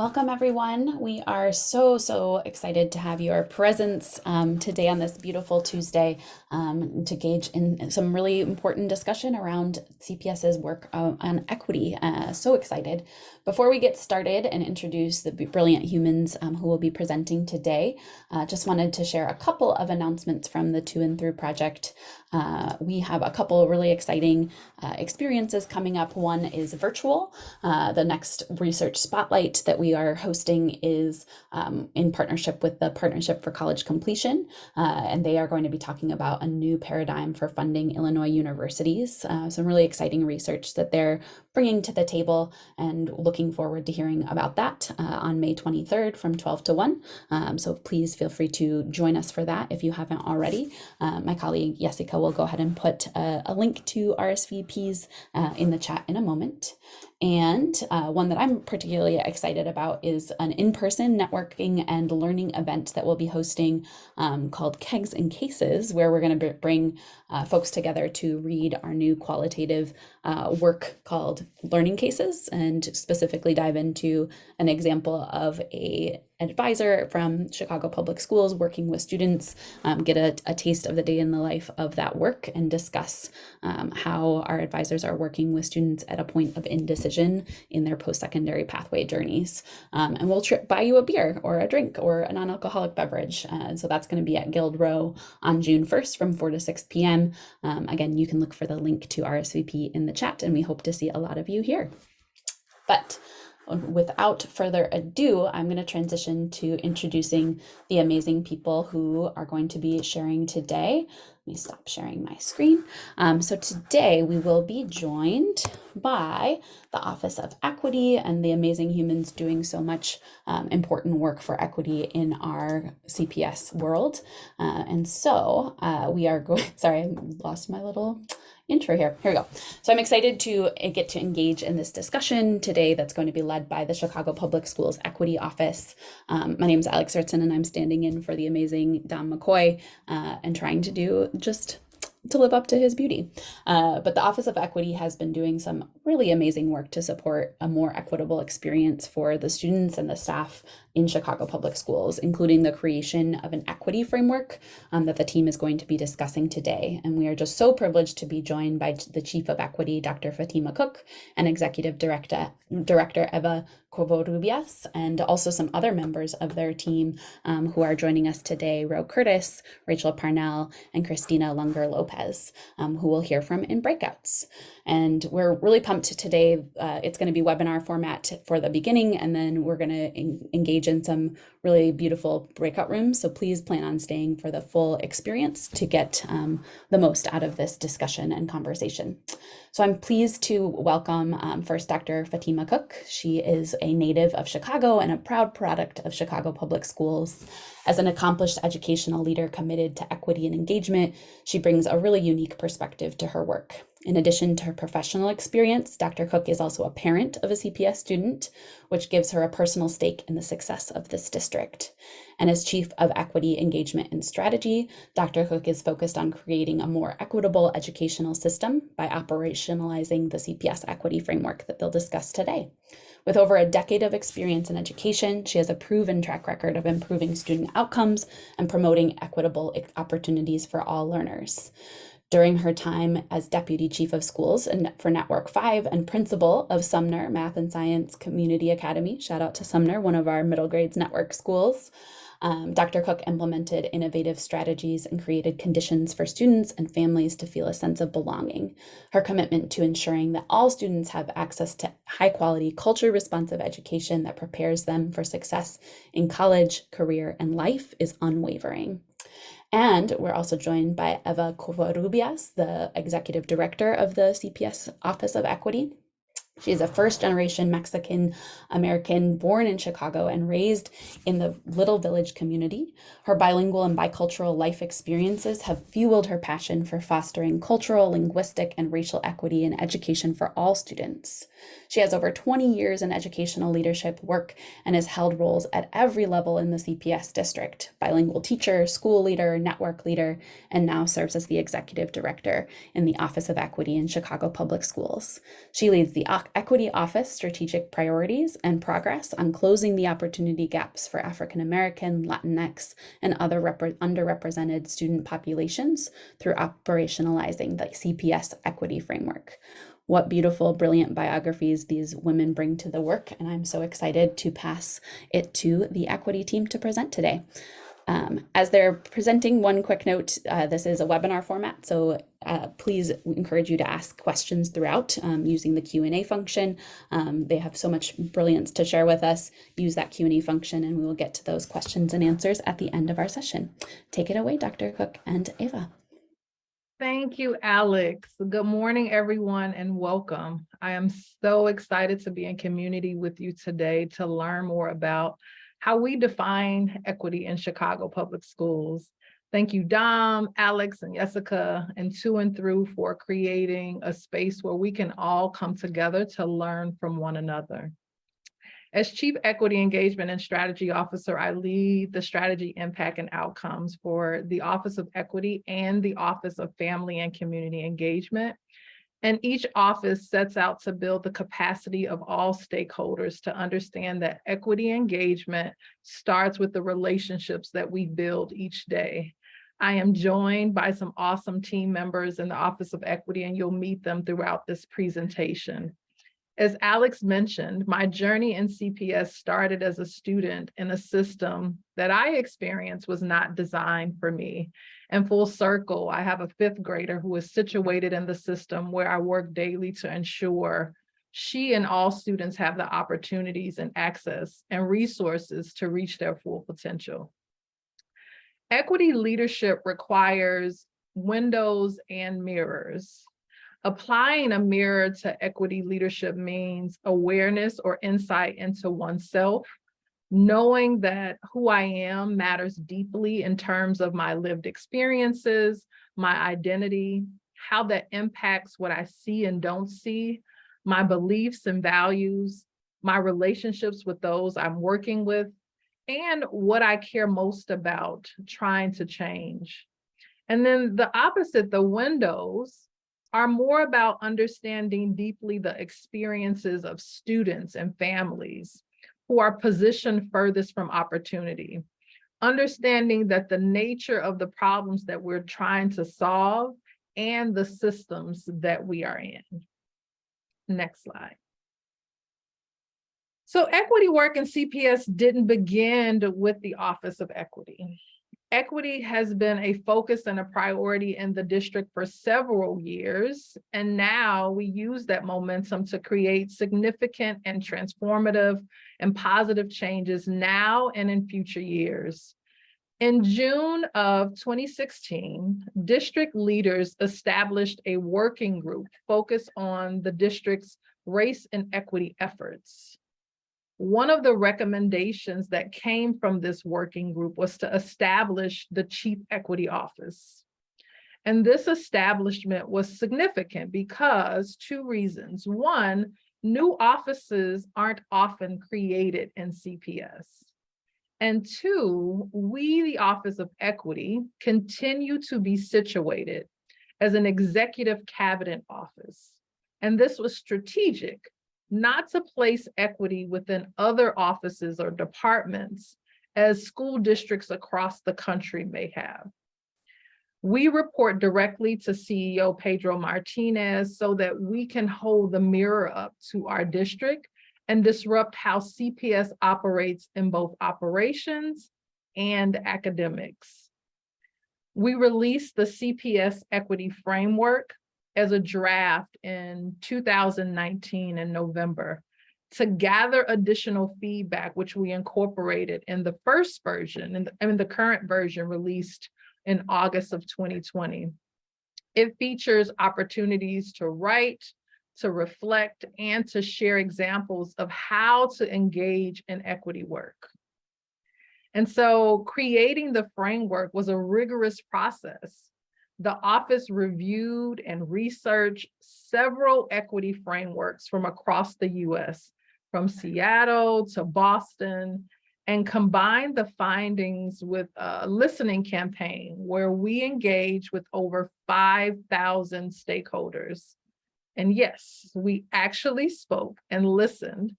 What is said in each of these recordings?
Welcome, everyone. We are so excited to have your presence today on this beautiful Tuesday to engage in some really important discussion around CPS's work on equity. So excited. Before we get started and introduce the brilliant humans who will be presenting today, just wanted to share a couple of announcements from the To and Through project. We have a couple really exciting experiences coming up. One is virtual. The next research spotlight that we are hosting is in partnership with the Partnership for College Completion, and they are going to be talking about a new paradigm for funding Illinois universities. Some really exciting research that they're bringing to the table, and looking forward to hearing about that on May 23rd from 12 to 1. So please feel free to join us for that if you haven't already. My colleague Jessica will go ahead and put a link to RSVPs in the chat in a moment. And one that I'm particularly excited about is an in-person networking and learning event that we'll be hosting called Kegs and Cases, where we're going to bring folks together to read our new qualitative work called Learning Cases, and specifically dive into an example of an advisor from Chicago Public Schools working with students, get a taste of the day in the life of that work, and discuss how our advisors are working with students at a point of indecision in their post-secondary pathway journeys. And we'll buy you a beer or a drink or a non-alcoholic beverage. So that's going to be at Guild Row on June 1st from 4 to 6 p.m. Again, you can look for the link to RSVP in the chat, and we hope to see a lot of you here. But without further ado, I'm going to transition to introducing the amazing people who are going to be sharing today. Let me stop sharing my screen. So today we will be joined by the Office of Equity and the amazing humans doing so much important work for equity in our CPS world. And so we are going, sorry, I lost my little intro here. Here we go. So I'm excited to get to engage in this discussion today that's going to be led by the Chicago Public Schools Equity Office. My name is Alex Ritson, and I'm standing in for the amazing Don McCoy and trying to do just to live up to his beauty. But the Office of Equity has been doing some really amazing work to support a more equitable experience for the students and the staff in Chicago Public Schools, including the creation of an equity framework that the team is going to be discussing today. And we are just so privileged to be joined by the Chief of Equity, Dr. Fatima Cooke, and Executive Director Eva Covarrubias, and also some other members of their team who are joining us today: Ro Curtis, Rachel Parnell, and Christina Lunger-Lopez, who we'll hear from in breakouts. And we're really pumped today. It's going to be webinar format for the beginning, and then we're going to engage in some really beautiful breakout rooms. So please plan on staying for the full experience to get the most out of this discussion and conversation. So I'm pleased to welcome first Dr. Fatima Cooke. She is a native of Chicago and a proud product of Chicago Public Schools. As an accomplished educational leader committed to equity and engagement, she brings a really unique perspective to her work. In addition to her professional experience, Dr. Cooke is also a parent of a CPS student, which gives her a personal stake in the success of this district. And as Chief of Equity Engagement and Strategy, Dr. Cooke is focused on creating a more equitable educational system by operationalizing the CPS Equity Framework that they'll discuss today. With over a decade of experience in education, she has a proven track record of improving student outcomes and promoting equitable opportunities for all learners. During her time as Deputy Chief of Schools for Network 5 and Principal of Sumner Math and Science Community Academy, shout out to Sumner, one of our middle grades network schools, Dr. Cooke implemented innovative strategies and created conditions for students and families to feel a sense of belonging. Her commitment to ensuring that all students have access to high-quality, culture-responsive education that prepares them for success in college, career, and life is unwavering. And we're also joined by Eva Covarrubias, the Executive Director of the CPS Office of Equity. She is a first-generation Mexican-American born in Chicago and raised in the Little Village community. Her bilingual and bicultural life experiences have fueled her passion for fostering cultural, linguistic, and racial equity in education for all students. She has over 20 years in educational leadership work and has held roles at every level in the CPS district: bilingual teacher, school leader, network leader, and now serves as the executive director in the Office of Equity in Chicago Public Schools. She leads the Equity Office Strategic Priorities and Progress on Closing the Opportunity Gaps for African American, Latinx, and other underrepresented student populations through operationalizing the CPS Equity Framework. What beautiful, brilliant biographies these women bring to the work, and I'm so excited to pass it to the equity team to present today. As they're presenting, one quick note, this is a webinar format, so please encourage you to ask questions throughout using the Q&A function. They have so much brilliance to share with us. Use that Q&A function and we will get to those questions and answers at the end of our session. Take it away, Dr. Cooke and Ava. Thank you, Alex. Good morning, everyone, and welcome. I am so excited to be in community with you today to learn more about how we define equity in Chicago Public Schools. Thank you, Dom, Alex, and Jessica, and To and Through for creating a space where we can all come together to learn from one another. As Chief Equity Engagement and Strategy Officer, I lead the strategy, impact, and outcomes for the Office of Equity and the Office of Family and Community Engagement. And each office sets out to build the capacity of all stakeholders to understand that equity engagement starts with the relationships that we build each day. I am joined by some awesome team members in the Office of Equity, and you'll meet them throughout this presentation. As Alex mentioned, my journey in CPS started as a student in a system that I experienced was not designed for me. And full circle, I have a fifth grader who is situated in the system where I work daily to ensure she and all students have the opportunities and access and resources to reach their full potential. Equity leadership requires windows and mirrors. Applying a mirror to equity leadership means awareness or insight into oneself, knowing that who I am matters deeply in terms of my lived experiences, my identity, how that impacts what I see and don't see, my beliefs and values, my relationships with those I'm working with, and what I care most about trying to change. And then the opposite, the windows, are more about understanding deeply the experiences of students and families who are positioned furthest from opportunity, understanding that the nature of the problems that we're trying to solve and the systems that we are in. Next slide. So equity work in CPS didn't begin with the Office of Equity. Equity has been a focus and a priority in the district for several years, and now we use that momentum to create significant and transformative and positive changes now and in future years. In June of 2016, district leaders established a working group focused on the district's race and equity efforts. One of the recommendations that came from this working group was to establish the Chief Equity Office. And this establishment was significant because two reasons. One, new offices aren't often created in CPS. And two, we, the Office of Equity, continue to be situated as an executive cabinet office. And this was strategic, not to place equity within other offices or departments as school districts across the country may have. We report directly to CEO Pedro Martinez so that we can hold the mirror up to our district and disrupt how CPS operates in both operations and academics. We released the CPS Equity Framework as a draft in 2019 in November to gather additional feedback, which we incorporated in the first version, and the current version released in August of 2020. It features opportunities to write, to reflect, and to share examples of how to engage in equity work. And so creating the framework was a rigorous process. The office reviewed and researched several equity frameworks from across the US, from Seattle to Boston, and combined the findings with a listening campaign where we engaged with over 5,000 stakeholders. And yes, we actually spoke and listened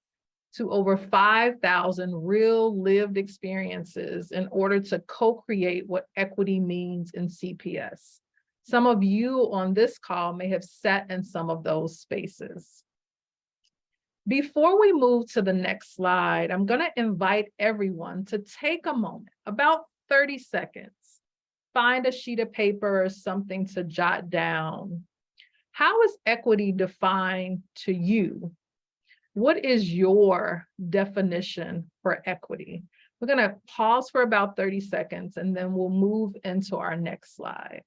to over 5,000 real lived experiences in order to co-create what equity means in CPS. Some of you on this call may have sat in some of those spaces. Before we move to the next slide, I'm going to invite everyone to take a moment, about 30 seconds, find a sheet of paper or something to jot down. How is equity defined to you? What is your definition for equity? We're going to pause for about 30 seconds and then we'll move into our next slide.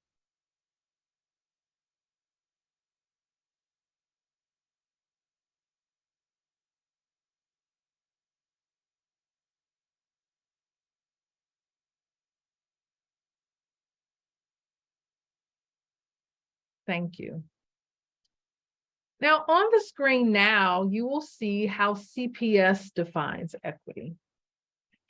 Thank you. Now, on the screen now, you will see how CPS defines equity.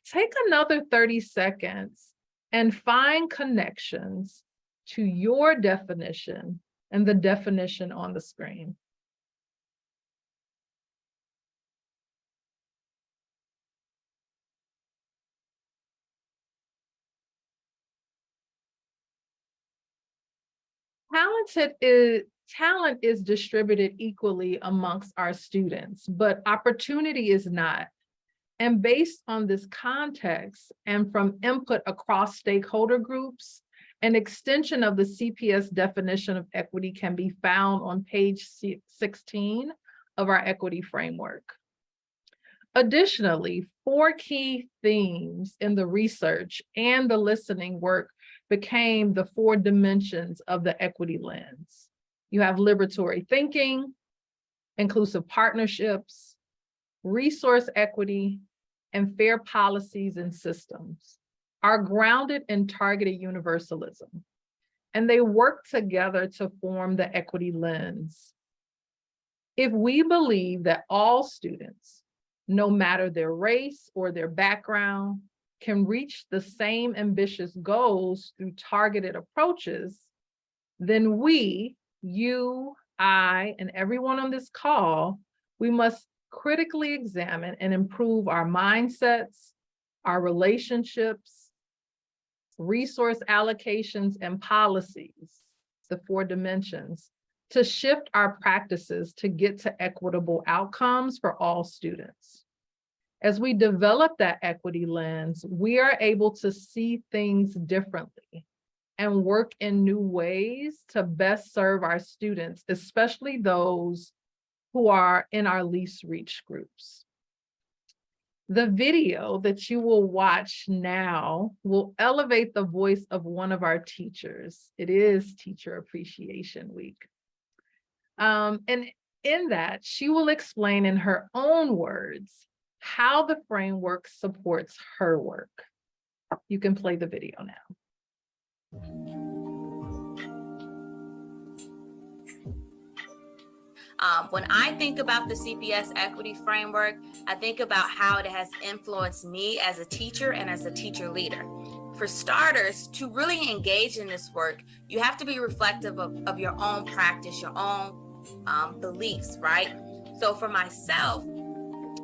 Take another 30 seconds and find connections to your definition and the definition on the screen. Talent is distributed equally amongst our students, but opportunity is not. And based on this context and from input across stakeholder groups, an extension of the CPS definition of equity can be found on page 16 of our equity framework. Additionally, 4 key themes in the research and the listening work became the 4 dimensions of the equity lens. You have liberatory thinking, inclusive partnerships, resource equity, and fair policies and systems are grounded in targeted universalism, and they work together to form the equity lens. If we believe that all students, no matter their race or their background, can reach the same ambitious goals through targeted approaches, then we, you, I, and everyone on this call, we must critically examine and improve our mindsets, our relationships, resource allocations, and policies, the 4 dimensions, to shift our practices to get to equitable outcomes for all students. As we develop that equity lens, we are able to see things differently and work in new ways to best serve our students, especially those who are in our least reached groups. The video that you will watch now will elevate the voice of one of our teachers. It is Teacher Appreciation Week. And in that, she will explain in her own words how the framework supports her work. You can play the video now. When I think about the CPS Equity Framework, I think about how it has influenced me as a teacher and as a teacher leader. For starters, to really engage in this work, you have to be reflective of your own practice, your own beliefs, right? So for myself,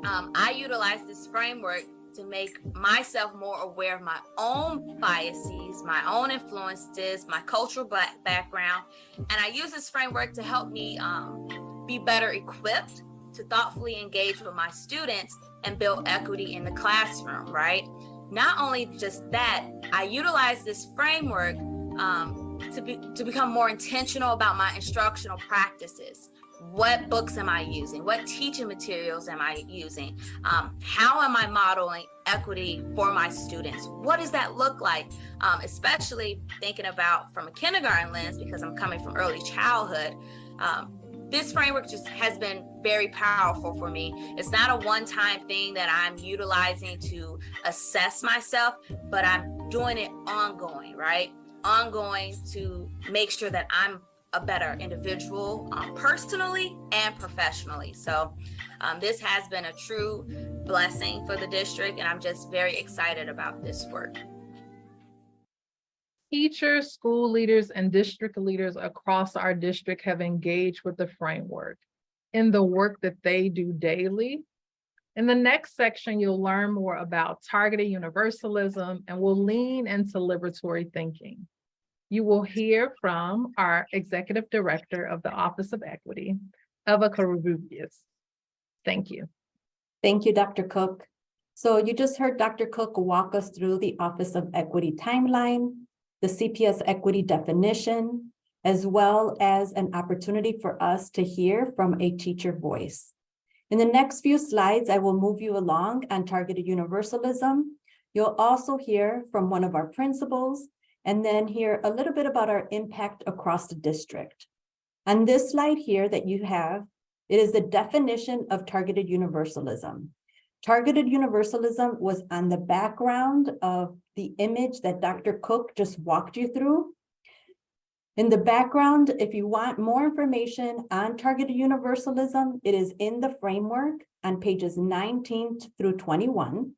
I utilize this framework to make myself more aware of my own biases, my own influences, my cultural background. And I use this framework to help me be better equipped to thoughtfully engage with my students and build equity in the classroom, right? Not only just that, I utilize this framework to become more intentional about my instructional practices. What books am I using? What teaching materials am I using? How am I modeling equity for my students? What does that look like? Especially thinking about from a kindergarten lens, because I'm coming from early childhood. This framework just has been very powerful for me. It's not a one-time thing that I'm utilizing to assess myself, but I'm doing it ongoing, right? Ongoing to make sure that I'm a better individual personally and professionally. So this has been a true blessing for the district, and I'm just very excited about this work. Teachers, school leaders, and district leaders across our district have engaged with the framework in the work that they do daily. In the next section, you'll learn more about targeted universalism and we'll lean into liberatory thinking. You will hear from our Executive Director of the Office of Equity, Covarrubias. Thank you. Thank you, Dr. Cooke. So you just heard Dr. Cooke walk us through the Office of Equity timeline, the CPS equity definition, as well as an opportunity for us to hear from a teacher voice. In the next few slides, I will move you along on targeted universalism. You'll also hear from one of our principals and then hear a little bit about our impact across the district. On this slide here that you have, it is the definition of targeted universalism. Targeted universalism was on the background of the image that Dr. Cooke just walked you through. In the background, if you want more information on targeted universalism, it is in the framework on pages 19 through 21.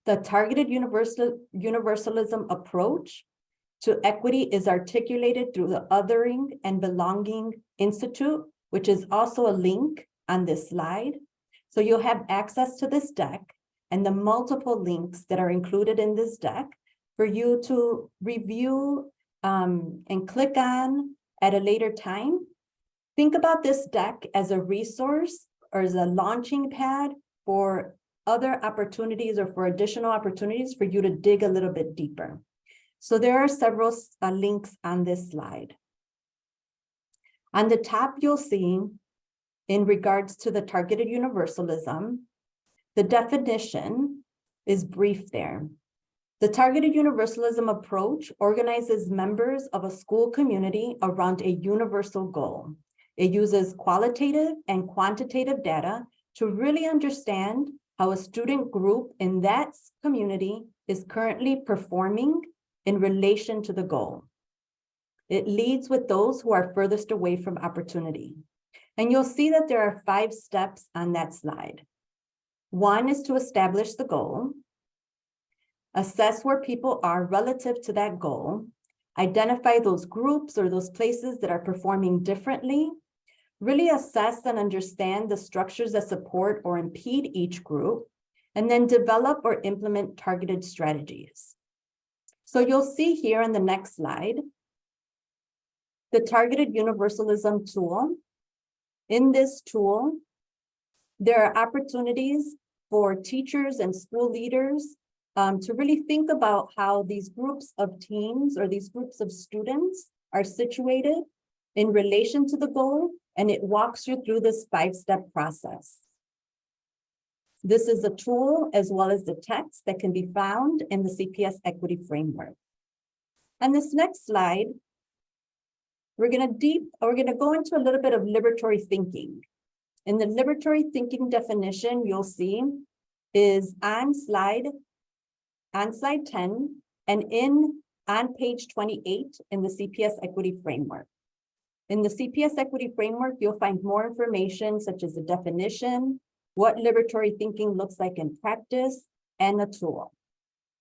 The targeted universalism approach to equity is articulated through the Othering and Belonging Institute, which is also a link on this slide. So you'll have access to this deck and the multiple links that are included in this deck for you to review and click on at a later time. Think about this deck as a resource or as a launching pad for other opportunities or for additional opportunities for you to dig a little bit deeper. So there are several links on this slide. On the top, you'll see in regards to the targeted universalism, the definition is brief there. The targeted universalism approach organizes members of a school community around a universal goal. It uses qualitative and quantitative data to really understand how a student group in that community is currently performing in relation to the goal. It leads with those who are furthest away from opportunity. And you'll see that there are 5 steps on that slide. 1 is to establish the goal, assess where people are relative to that goal, identify those groups or those places that are performing differently, really assess and understand the structures that support or impede each group, and then develop or implement targeted strategies. So you'll see here on the next slide, the targeted universalism tool. In this tool, there are opportunities for teachers and school leaders to really think about how these groups of teams or these groups of students are situated in relation to the goal, and it walks you through this 5-step process. This is a tool as well as the text that can be found in the CPS Equity Framework. On this next slide, we're going to go into a little bit of liberatory thinking. In the liberatory thinking definition, you'll see is on slide 10 and on page 28 in the CPS Equity Framework. In the CPS Equity Framework, you'll find more information such as the definition, what liberatory thinking looks like in practice, and a tool.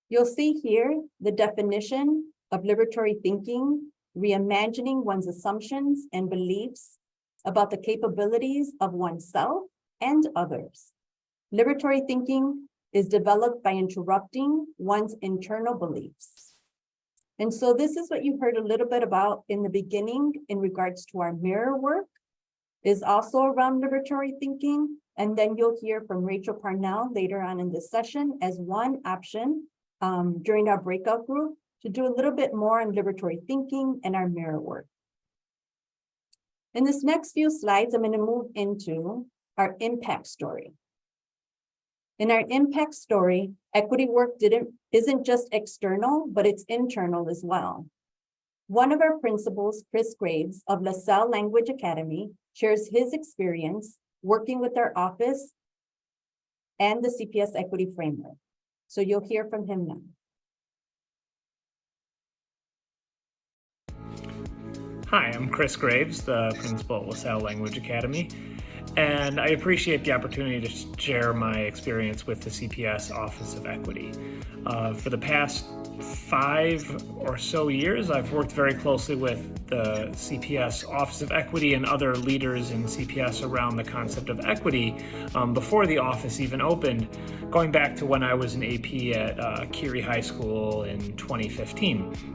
You'll see here the definition of liberatory thinking, reimagining one's assumptions and beliefs about the capabilities of oneself and others. Liberatory thinking is developed by interrupting one's internal beliefs. And so this is what you heard a little bit about in the beginning in regards to our mirror work, is also around liberatory thinking. And then you'll hear from Rachel Parnell later on in this session as one option during our breakout group to do a little bit more on liberatory thinking and our mirror work. In this next few slides, I'm going to move into our impact story. In our impact story, equity work isn't just external, but it's internal as well. One of our principals, Chris Graves of LaSalle Language Academy, shares his experience working with our office and the CPS Equity Framework. So you'll hear from him now. Hi, I'm Chris Graves, the principal at LaSalle Language Academy. and I appreciate the opportunity to share my experience with the CPS Office of Equity. For the past 5 or so years, I've worked very closely with the CPS Office of Equity and other leaders in CPS around the concept of equity before the office even opened, going back to when I was an AP at Curie High School in 2015.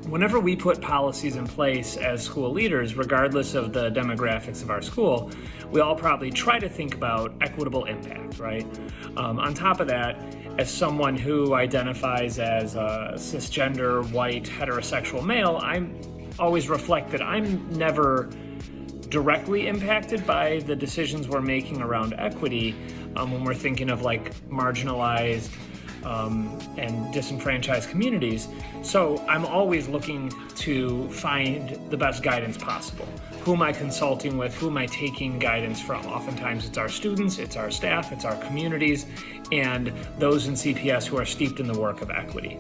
Whenever we put policies in place as school leaders, regardless of the demographics of our school, we all probably try to think about equitable impact, right? On top of that, as someone who identifies as a cisgender, white, heterosexual male, I'm always reflect that I'm never directly impacted by the decisions we're making around equity when we're thinking of like marginalized and disenfranchised communities. So I'm always looking to find the best guidance possible. Who am I consulting with? Who am I taking guidance from? Oftentimes it's our students, it's our staff, it's our communities, and those in CPS who are steeped in the work of equity.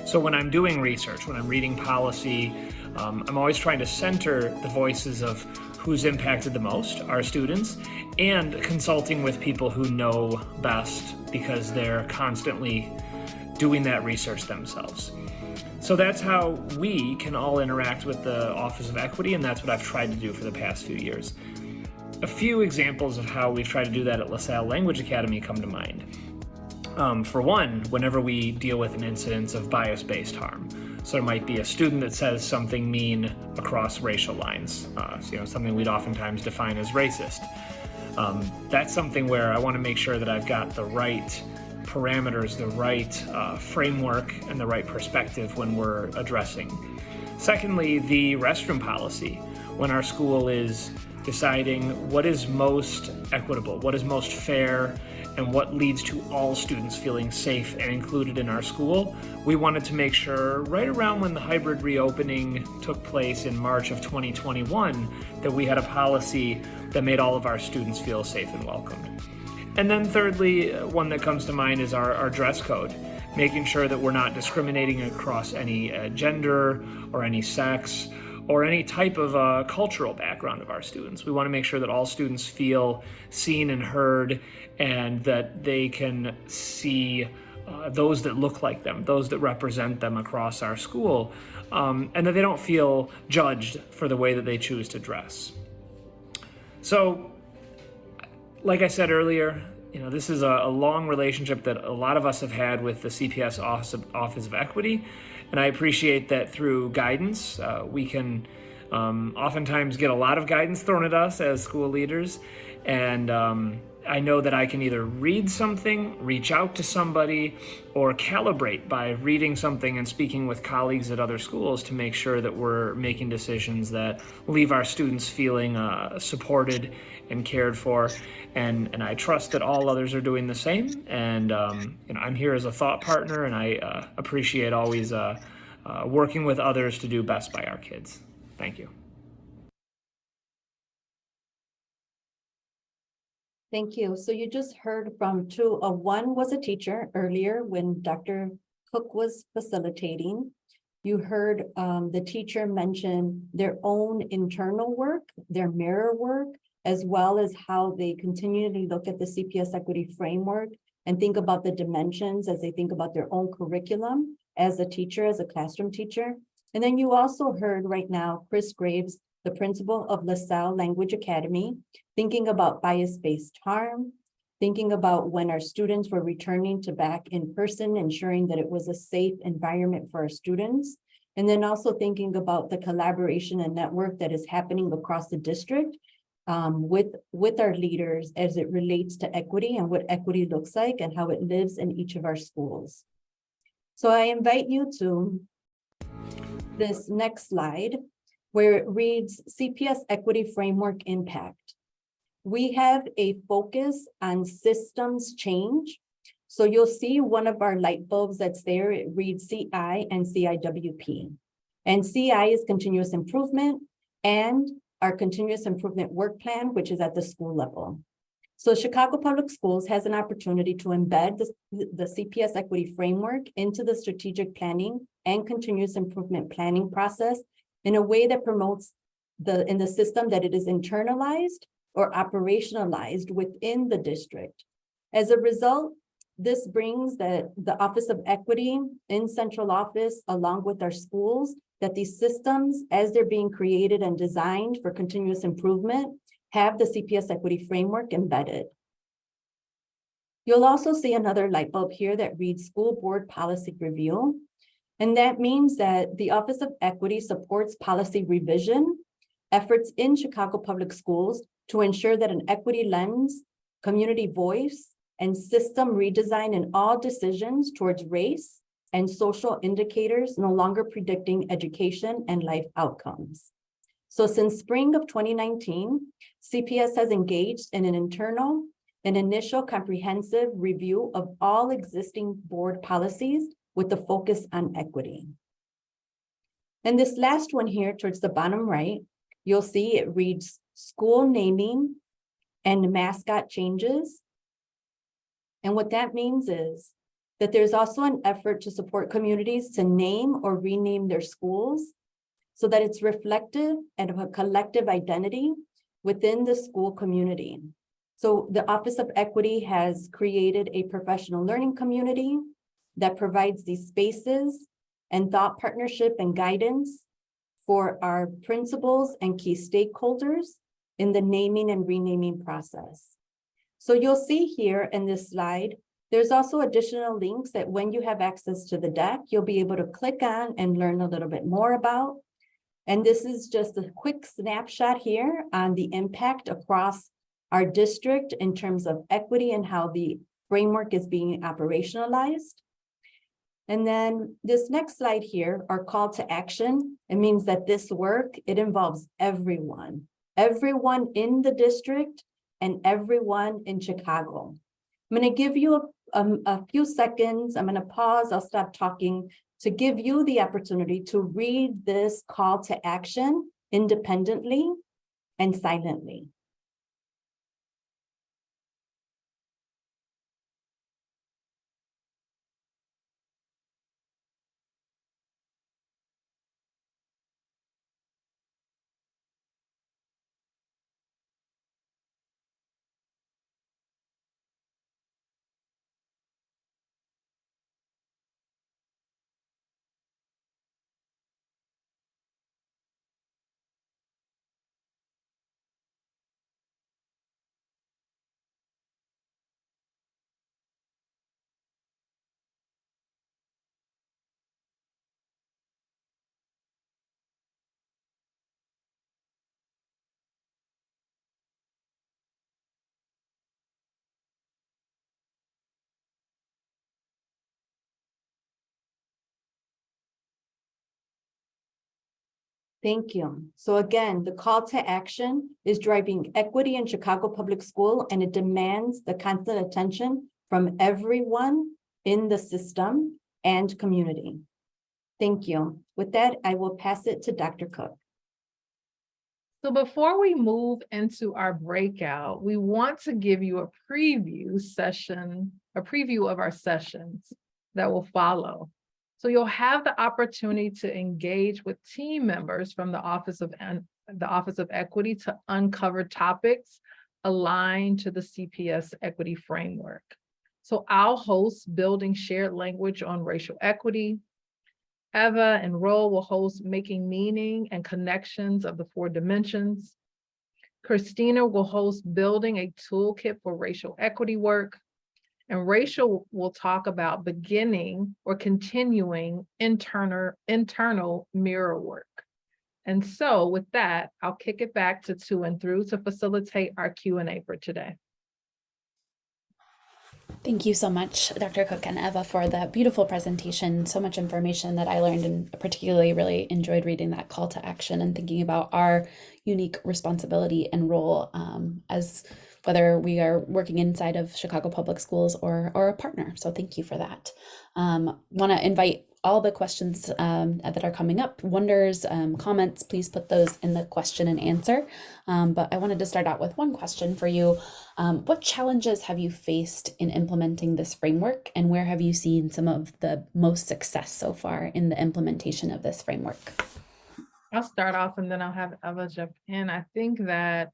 So when I'm doing research, when I'm reading policy, I'm always trying to center the voices of who's impacted the most, our students, and consulting with people who know best because they're constantly doing that research themselves. So that's how we can all interact with the Office of Equity, and that's what I've tried to do for the past few years. A few examples of how we've tried to do that at LaSalle Language Academy come to mind. For one, whenever we deal with an incidence of bias-based harm. So there might be a student that says something mean across racial lines, something we'd oftentimes define as racist. That's something where I want to make sure that I've got the right parameters, the right framework, and the right perspective when we're addressing. Secondly, the restroom policy. When our school is deciding what is most equitable, what is most fair, and what leads to all students feeling safe and included in our school, we wanted to make sure right around when the hybrid reopening took place in March of 2021 that we had a policy that made all of our students feel safe and welcomed. And then thirdly, one that comes to mind is our dress code, making sure that we're not discriminating across any gender or any sex or any type of cultural background of our students. We want to make sure that all students feel seen and heard, and that they can see those that look like them, those that represent them across our school, and that they don't feel judged for the way that they choose to dress. So, like I said earlier, this is a long relationship that a lot of us have had with the CPS Office of Equity, and I appreciate that through guidance, we can oftentimes get a lot of guidance thrown at us as school leaders, and I know that I can either read something, reach out to somebody, or calibrate by reading something and speaking with colleagues at other schools to make sure that we're making decisions that leave our students feeling supported and cared for. And I trust that all others are doing the same. And I'm here as a thought partner, and I appreciate always working with others to do best by our kids. Thank you. Thank you. So you just heard from two. One was a teacher earlier when Dr. Cooke was facilitating. You heard the teacher mention their own internal work, their mirror work, as well as how they continually look at the CPS Equity Framework and think about the dimensions as they think about their own curriculum as a teacher, as a classroom teacher. And then you also heard right now, Chris Graves, the principal of LaSalle Language Academy, thinking about bias-based harm, thinking about when our students were returning to back in person, ensuring that it was a safe environment for our students. And then also thinking about the collaboration and network that is happening across the district with our leaders as it relates to equity and what equity looks like and how it lives in each of our schools. So I invite you to this next slide, where it reads CPS Equity Framework Impact. We have a focus on systems change. So you'll see one of our light bulbs that's there, it reads CI and CIWP. And CI is continuous improvement, and our continuous improvement work plan, which is at the school level. So Chicago Public Schools has an opportunity to embed the CPS Equity Framework into the strategic planning and continuous improvement planning process in a way that promotes in the system that it is internalized, or operationalized within the district. As a result, this brings the Office of Equity in central office, along with our schools, that these systems, as they're being created and designed for continuous improvement, have the CPS Equity Framework embedded. You'll also see another light bulb here that reads School Board Policy Review. And that means that the Office of Equity supports policy revision efforts in Chicago Public Schools to ensure that an equity lens, community voice, and system redesign in all decisions towards race and social indicators, no longer predicting education and life outcomes. So since spring of 2019, CPS has engaged in an initial comprehensive review of all existing board policies with the focus on equity. And this last one here towards the bottom right, you'll see it reads school naming and mascot changes. And what that means is that there's also an effort to support communities to name or rename their schools so that it's reflective and of a collective identity within the school community. So the Office of Equity has created a professional learning community that provides these spaces and thought partnership and guidance for our principals and key stakeholders in the naming and renaming process. So you'll see here in this slide, there's also additional links that when you have access to the deck, you'll be able to click on and learn a little bit more about. And this is just a quick snapshot here on the impact across our district in terms of equity and how the framework is being operationalized. And then this next slide here, our call to action, it means that this work, it involves everyone in the district and everyone in Chicago. I'm going to give you a few seconds. I'm going to pause. I'll stop talking to give you the opportunity to read this call to action independently and silently. Thank you. So again, the call to action is driving equity in Chicago Public School, and it demands the constant attention from everyone in the system and community. Thank you. With that, I will pass it to Dr. Cooke. So before we move into our breakout, we want to give you a preview of our sessions that will follow. So you'll have the opportunity to engage with team members from the Office of Equity to uncover topics aligned to the CPS Equity Framework. So I'll host Building Shared Language on Racial Equity. Eva and Ro will host Making Meaning and Connections of the Four Dimensions. Christina will host Building a Toolkit for Racial Equity Work. And Rachel will talk about beginning or continuing internal mirror work. And so with that, I'll kick it back to Tu and Through to facilitate our Q&A for today. Thank you so much, Dr. Cooke and Eva, for that beautiful presentation. So much information that I learned, and particularly really enjoyed reading that call to action and thinking about our unique responsibility and role as whether we are working inside of Chicago Public Schools or a partner. So thank you for that. Want to invite all the questions that are coming up, wonders, comments, please put those in the question and answer. But I wanted to start out with one question for you. What challenges have you faced in implementing this framework, and where have you seen some of the most success so far in the implementation of this framework? I'll start off and then I'll have Eva jump in. I think that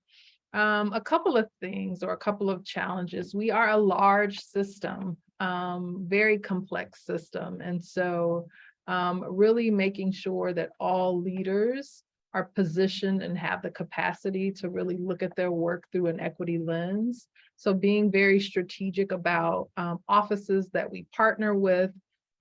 A couple of things or a couple of challenges. We are a large system, very complex system. And so really making sure that all leaders are positioned and have the capacity to really look at their work through an equity lens. So being very strategic about offices that we partner with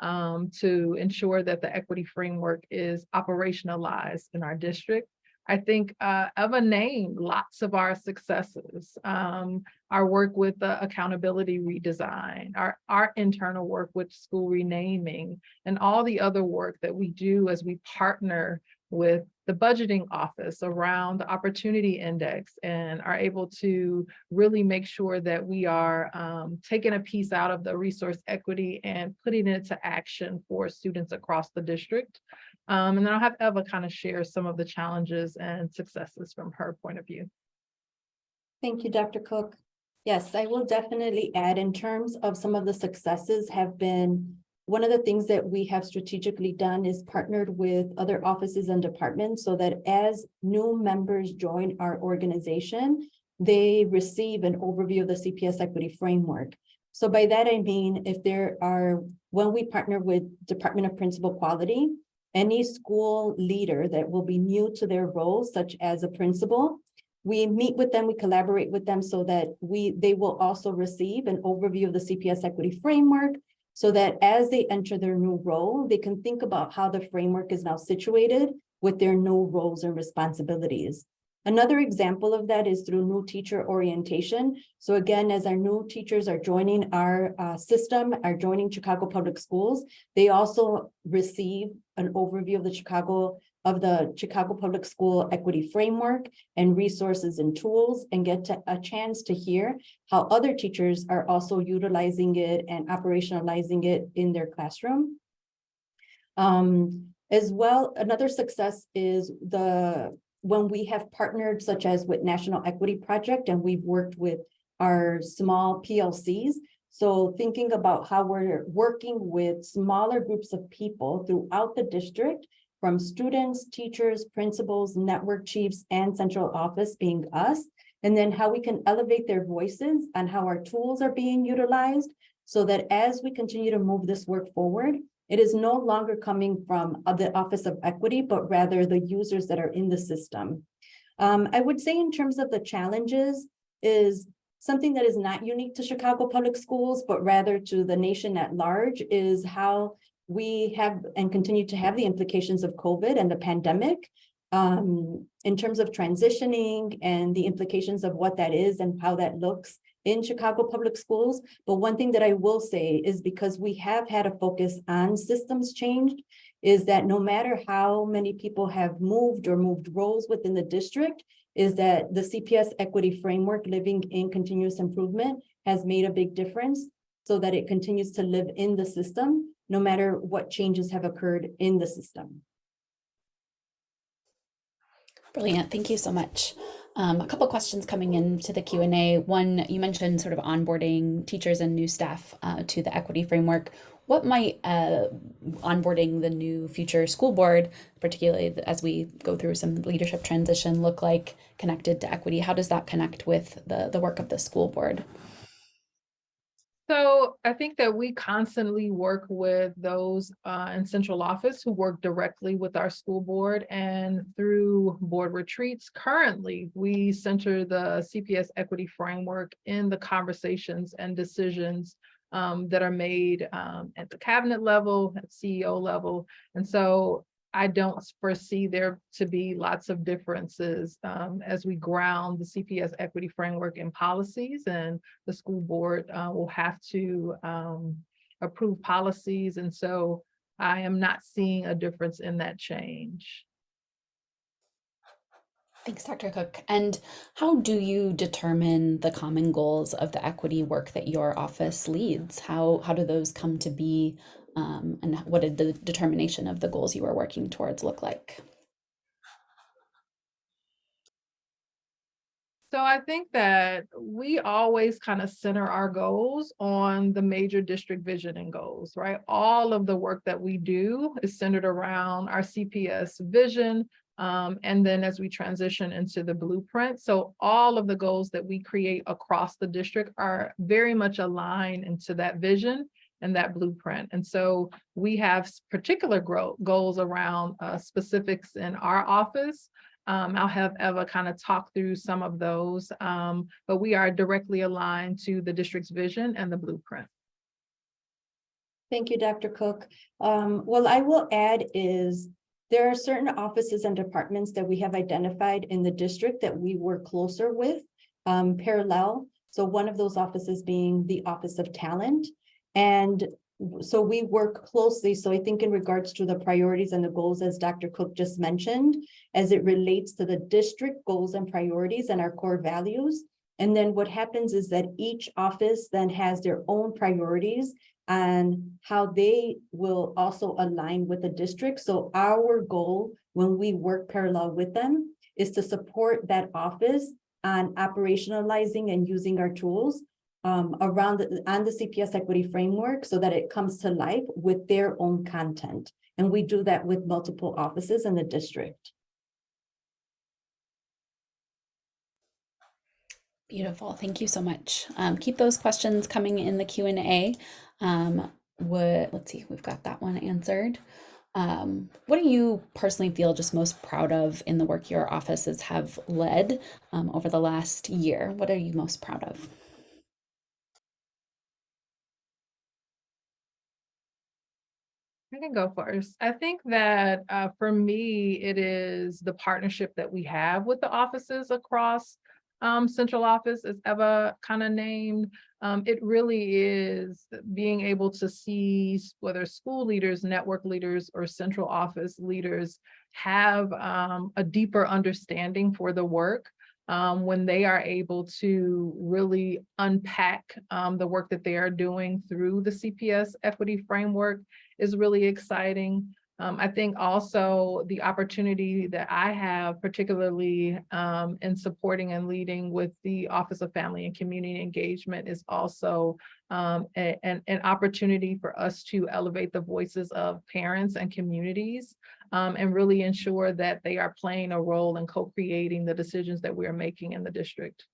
to ensure that the equity framework is operationalized in our district. I think Eva named lots of our successes, our work with the accountability redesign, our internal work with school renaming, and all the other work that we do as we partner with the budgeting office around the opportunity index and are able to really make sure that we are taking a piece out of the resource equity and putting it to action for students across the district. And then I'll have Eva kind of share some of the challenges and successes from her point of view. Thank you, Dr. Cooke. Yes, I will definitely add in terms of some of the successes have been, one of the things that we have strategically done is partnered with other offices and departments so that as new members join our organization, they receive an overview of the CPS Equity Framework. So by that, I mean, when we partner with Department of Principal Quality, any school leader that will be new to their role, such as a principal, we meet with them, we collaborate with them so that they will also receive an overview of the CPS Equity Framework so that as they enter their new role, they can think about how the framework is now situated with their new roles and responsibilities. Another example of that is through new teacher orientation. So again, as our new teachers are joining our system, are joining Chicago Public Schools, they also receive an overview of the Chicago Public School Equity Framework and resources and tools, and get a chance to hear how other teachers are also utilizing it and operationalizing it in their classroom. As well, another success is when we have partnered, such as with National Equity Project, and we've worked with our small PLCs. So thinking about how we're working with smaller groups of people throughout the district, from students, teachers, principals, network chiefs, and central office being us, and then how we can elevate their voices and how our tools are being utilized so that as we continue to move this work forward, it is no longer coming from the Office of Equity, but rather the users that are in the system. I would say in terms of the challenges is something that is not unique to Chicago Public Schools, but rather to the nation at large, is how we have and continue to have the implications of COVID and the pandemic in terms of transitioning and the implications of what that is and how that looks in Chicago Public Schools. But one thing that I will say is, because we have had a focus on systems change, is that no matter how many people have moved or moved roles within the district, is that the CPS Equity Framework, living in continuous improvement, has made a big difference so that it continues to live in the system, no matter what changes have occurred in the system. Brilliant. Thank you so much. A couple questions coming into the Q&A. One, you mentioned sort of onboarding teachers and new staff to the equity framework. What might onboarding the new future school board, particularly as we go through some leadership transition, look like connected to equity? How does that connect with the work of the school board? So I think that we constantly work with those in central office who work directly with our school board, and through board retreats. Currently, we center the CPS Equity Framework in the conversations and decisions that are made at the cabinet level, at CEO level. And so I don't foresee there to be lots of differences as we ground the CPS Equity Framework in policies, and the school board will have to approve policies. And so I am not seeing a difference in that change. Thanks, Dr. Cooke. And how do you determine the common goals of the equity work that your office leads? How do those come to be? And what did the determination of the goals you are working towards look like? So I think that we always kind of center our goals on the major district vision and goals, right? All of the work that we do is centered around our CPS vision, And then as we transition into the blueprint, so all of the goals that we create across the district are very much aligned into that vision and that blueprint. And so we have particular goals around specifics in our office. I'll have Eva kind of talk through some of those, but we are directly aligned to the district's vision and the blueprint. Thank you, Dr. Cook. What I will add is there are certain offices and departments that we have identified in the district that we work closer with, parallel. So one of those offices being the Office of Talent. And so we work closely. So I think in regards to the priorities and the goals, as Dr. Cook just mentioned, as it relates to the district goals and priorities and our core values. And then what happens is that each office then has their own priorities and how they will also align with the district. So our goal when we work parallel with them is to support that office on operationalizing and using our tools on the CPS Equity Framework so that it comes to life with their own content. And we do that with multiple offices in the district. Beautiful. Thank you so much. Keep those questions coming in the Q&A. Let's see, we've got that one answered. What do you personally feel just most proud of in the work your offices have led over the last year? What are you most proud of? I can go first. I think that for me, it is the partnership that we have with the offices across central office, as Eva kind of named. It really is being able to see whether school leaders, network leaders, or central office leaders have a deeper understanding for the work when they are able to really unpack the work that they are doing through the CPS Equity Framework is really exciting. I think also the opportunity that I have, particularly in supporting and leading with the Office of Family and Community Engagement, is also an opportunity for us to elevate the voices of parents and communities and really ensure that they are playing a role in co-creating the decisions that we are making in the district.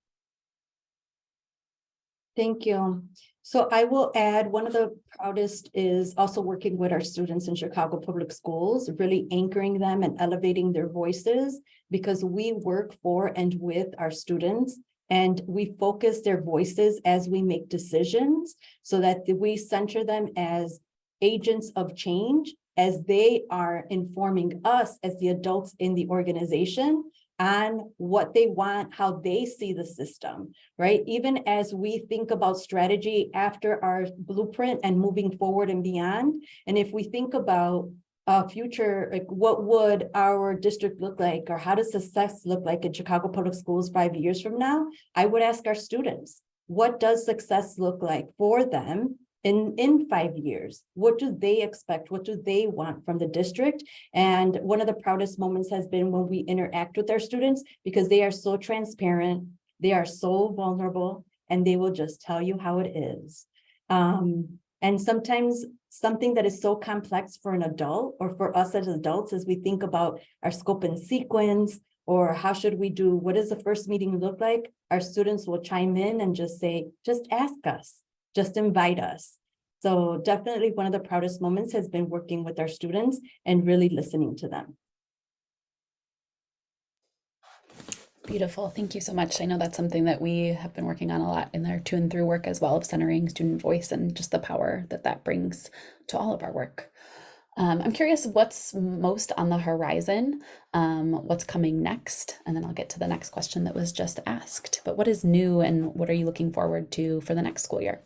Thank you. So I will add, one of the proudest is also working with our students in Chicago Public Schools, really anchoring them and elevating their voices, because we work for and with our students and we focus their voices as we make decisions so that we center them as agents of change as they are informing us as the adults in the organization on what they want, how they see the system, right? Even as we think about strategy after our blueprint and moving forward and beyond. And if we think about future, like what would our district look like, or how does success look like in Chicago Public Schools 5 years from now? I would ask our students, what does success look like for them in 5 years? What do they expect? What do they want from the district? And one of the proudest moments has been when we interact with our students, because they are so transparent, they are so vulnerable, and they will just tell you how it is. And sometimes something that is so complex for an adult or for us as adults, as we think about our scope and sequence, or how should we do, what does the first meeting look like? Our students will chime in and just say, just ask us. Just invite us. So definitely one of the proudest moments has been working with our students and really listening to them. Beautiful. Thank you so much. I know that's something that we have been working on a lot in our to and through work as well, of centering student voice and just the power that that brings to all of our work. I'm curious what's most on the horizon, what's coming next, and then I'll get to the next question that was just asked. But what is new and what are you looking forward to for the next school year?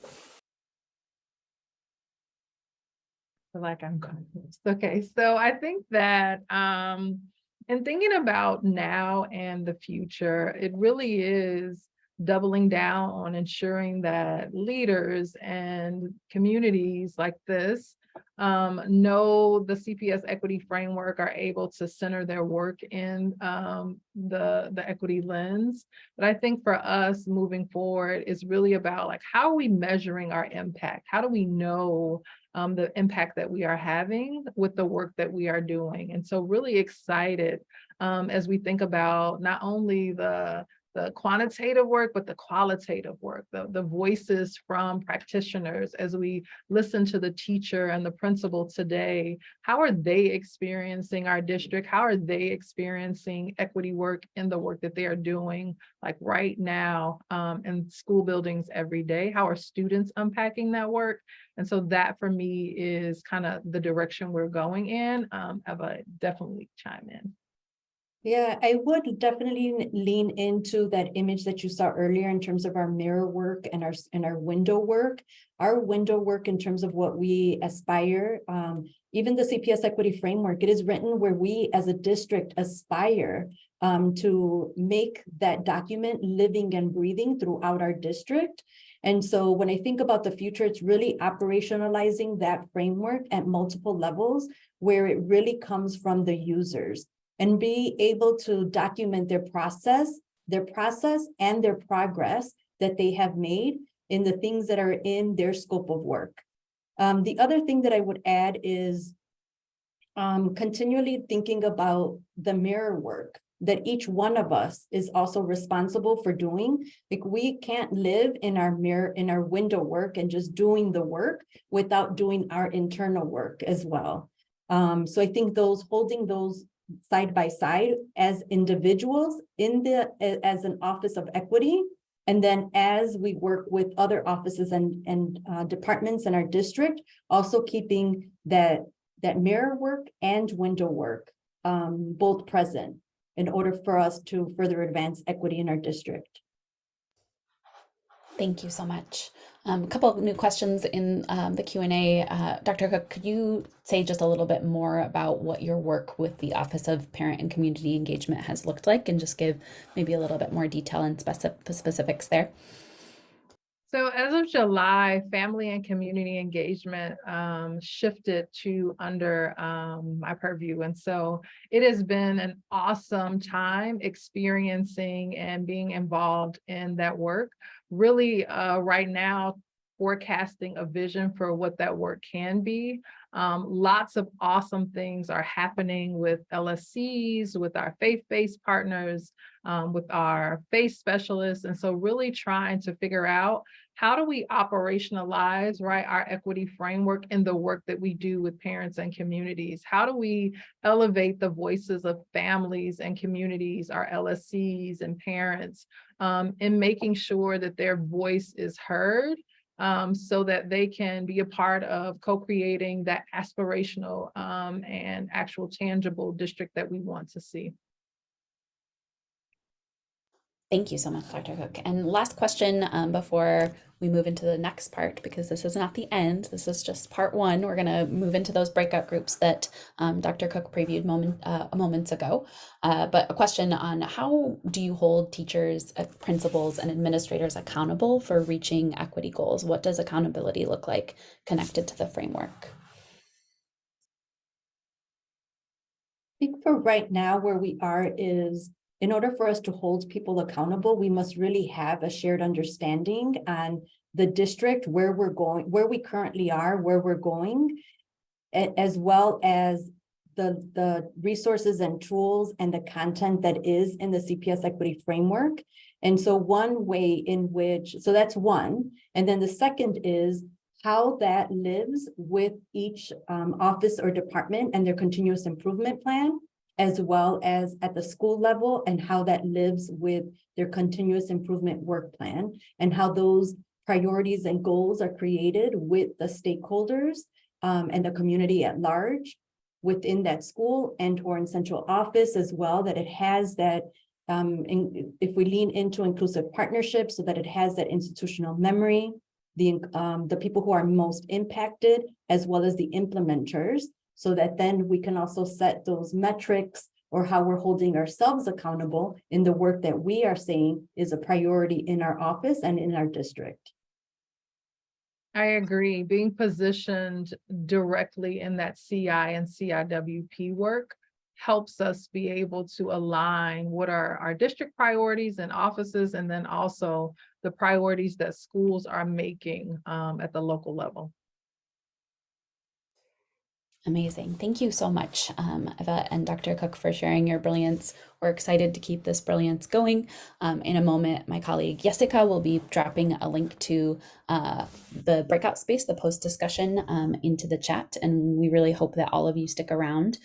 Like I'm confused. Okay, so I think that in thinking about now and the future, it really is doubling down on ensuring that leaders and communities like this know the CPS Equity Framework, are able to center their work in the equity lens. But I think for us moving forward is really about like, how are we measuring our impact? How do we know the impact that we are having with the work that we are doing? And so really excited as we think about not only the quantitative work, but the qualitative work, the voices from practitioners as we listen to the teacher and the principal today. How are they experiencing our district? How are they experiencing equity work in the work that they are doing, like right now in school buildings every day? How are students unpacking that work? And so that for me is kind of the direction we're going in. Eva, definitely chime in. Yeah, I would definitely lean into that image that you saw earlier in terms of our mirror work and our window work. Our window work in terms of what we aspire, even the CPS Equity Framework, it is written where we as a district aspire to make that document living and breathing throughout our district. And so when I think about the future, it's really operationalizing that framework at multiple levels where it really comes from the users, and be able to document their process and their progress that they have made in the things that are in their scope of work. The other thing that I would add is continually thinking about the mirror work that each one of us is also responsible for doing. Like, we can't live in our window work and just doing the work without doing our internal work as well. So I think holding those side by side as individuals as an office of equity, and then as we work with other offices and departments in our district, also keeping that mirror work and window work both present in order for us to further advance equity in our district. Thank you so much. A couple of new questions in the Q&A. Dr. Cooke, could you say just a little bit more about what your work with the Office of Parent and Community Engagement has looked like, and just give maybe a little bit more detail and specifics there? So as of July, family and community engagement shifted to under my purview. And so it has been an awesome time experiencing and being involved in that work. Really right now, forecasting a vision for what that work can be. Lots of awesome things are happening with LSCs, with our faith-based partners, with our faith specialists. And so really trying to figure out, how do we operationalize, right, our equity framework in the work that we do with parents and communities? How do we elevate the voices of families and communities, our LSCs and parents, in making sure that their voice is heard, so that they can be a part of co-creating that aspirational and actual tangible district that we want to see? Thank you so much, Dr. Cooke. And last question before we move into the next part, because this is not the end, this is just part one. We're going to move into those breakout groups that Dr. Cooke previewed moments ago. But a question on, how do you hold teachers, principals, and administrators accountable for reaching equity goals? What does accountability look like connected to the framework? I think for right now, where we are is, in order for us to hold people accountable, we must really have a shared understanding on the district, where we're going, where we currently are, where we're going, as well as the resources and tools and the content that is in the CPS Equity Framework. And so one way in which, so that's one. And then the second is how that lives with each office or department and their continuous improvement plan, as well as at the school level, and how that lives with their continuous improvement work plan, and how those priorities and goals are created with the stakeholders and the community at large within that school and or in central office as well, that it has that, if we lean into inclusive partnerships, so that it has that institutional memory, the people who are most impacted, as well as the implementers, so that then we can also set those metrics or how we're holding ourselves accountable in the work that we are saying is a priority in our office and in our district. I agree. Being positioned directly in that CI and CIWP work helps us be able to align what are our district priorities and offices, and then also the priorities that schools are making at the local level. Amazing. Thank you so much, Eva and Dr. Cook, for sharing your brilliance. We're excited to keep this brilliance going. In a moment, my colleague Jessica will be dropping a link to the breakout space, the post discussion, into the chat. And we really hope that all of you stick around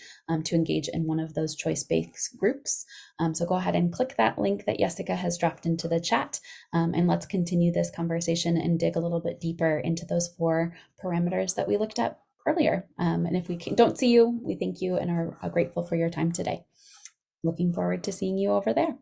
to engage in one of those choice-based groups. So go ahead and click that link that Jessica has dropped into the chat. And let's continue this conversation and dig a little bit deeper into those 4 parameters that we looked at earlier. And if we don't see you, we thank you and are grateful for your time today. Looking forward to seeing you over there.